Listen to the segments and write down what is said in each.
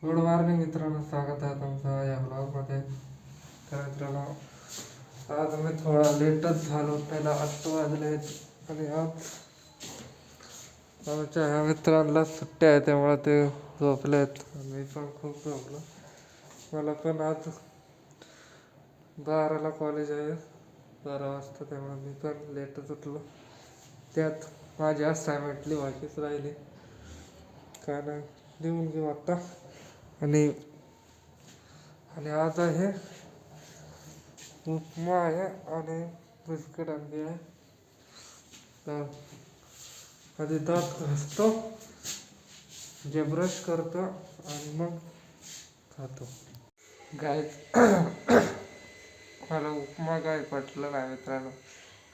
Good morning मित्रांनो, स्वागत आहे तुमचं या ब्लॉगमध्ये. तर मित्रांनो, आज मी थोडा लेटच झालो. त्याला 8 वाजले आहेत आणि आज आमच्या ह्या मित्रांना सुट्ट्या आहे, त्यामुळे ते झोपले आहेत. मी पण खूप झोपलो. मला पण आज 12ला कॉलेज आहे, 12 वाजता, त्यामुळे मी पण लेटच उठलो. त्यात माझी असाइनमेंटली व्हायचीच राहिली, काय नाही लिहून घेऊ आता. आणि आज आहे उपमा आहे आणि बिस्किट आणली आहे. तर आधी दात घासतो, जे ब्रश करतो आणि मग खातो. गायच मला उपमा काय पटलं नाही मित्रांनो,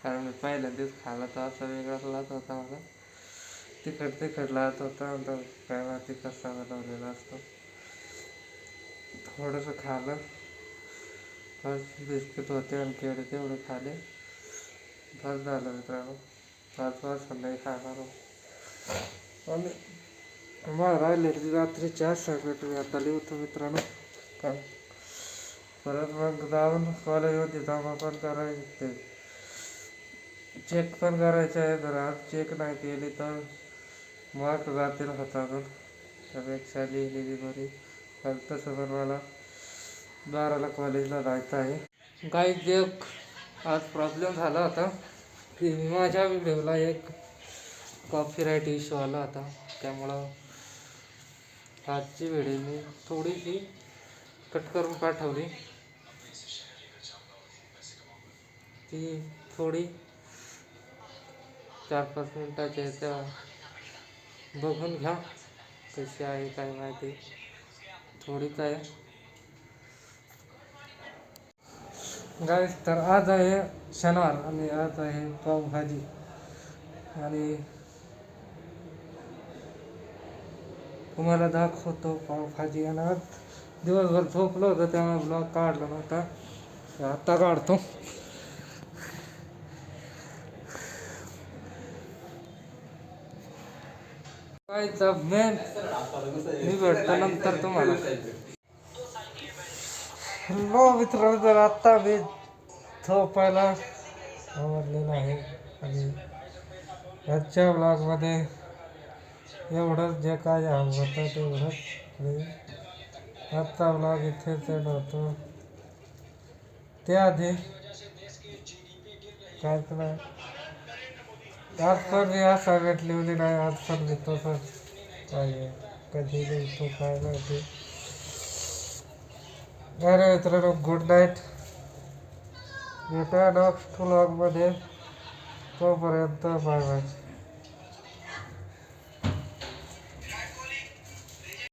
कारण मी पहिल्यांदाच खाल्ला तर असा वेगळाच लागत होता. मला तिखट लागत होता. तर काय माहिती कसा बनवलेला असतो. थोडंसं खाल्लं, बस बिस्किट होते आणि केळी तेवढे खाले, बस झालं मित्रांनो. 5 संध्याकाळी खाणार आणि मला राहिले रात्री 4 सगळं मी आता लिहतो मित्रांनो. कारण परत मग जाऊन कॉलेजमध्ये जमा पण करायचे, चेक पण करायचे आहे. जर आज चेक नाही केली तर मार्क जातील हातातून, त्यापेक्षा लिहिलेली बरी. तसं पण मला 12ला कॉलेजला जायचं आहे. काही एक आज प्रॉब्लेम झाला होता की माझ्या व्हिडिओला एक कॉपीराईट इश्यू आला होता. त्यामुळं आजची व्हिडिओ मी थोडीशी कट करून पाठवली. ती थोडी 4-5 मिनटाच्या ह्याच्या बघून घ्या कशी आहे, काय माहिती. थोडीच आहे गाईस. तर आज आहे शनिवार आणि आज आहे पावभाजी. आणि तुम्हाला दाखवतो पावभाजी. आणि आज दिवसभर झोपलो होतं, त्यामुळे ब्लॉग काढला नव्हता, आता काढतो. कायचा मेन मी भेटतो नंतर तुम्हाला. हॅलो मित्रांनो, तर आत्ता मी झोपायला आवडलेलं आहे. आणि आजच्या ब्लॉगमध्ये एवढंच, जे काय होतं तेवढंच. आणि आजचा ब्लॉग इथेच एंड होतो. त्याआधी काय नाही, आज पण मी असाइनमेंट लिहिली नाही. आज पण मी तसंच आहे, कधी लिहितो काय माहिती. अरे मित्रांनो, गुड नाईट. भेटूया नेक्स्ट व्लॉगमध्ये. तोपर्यंत बाय बाय.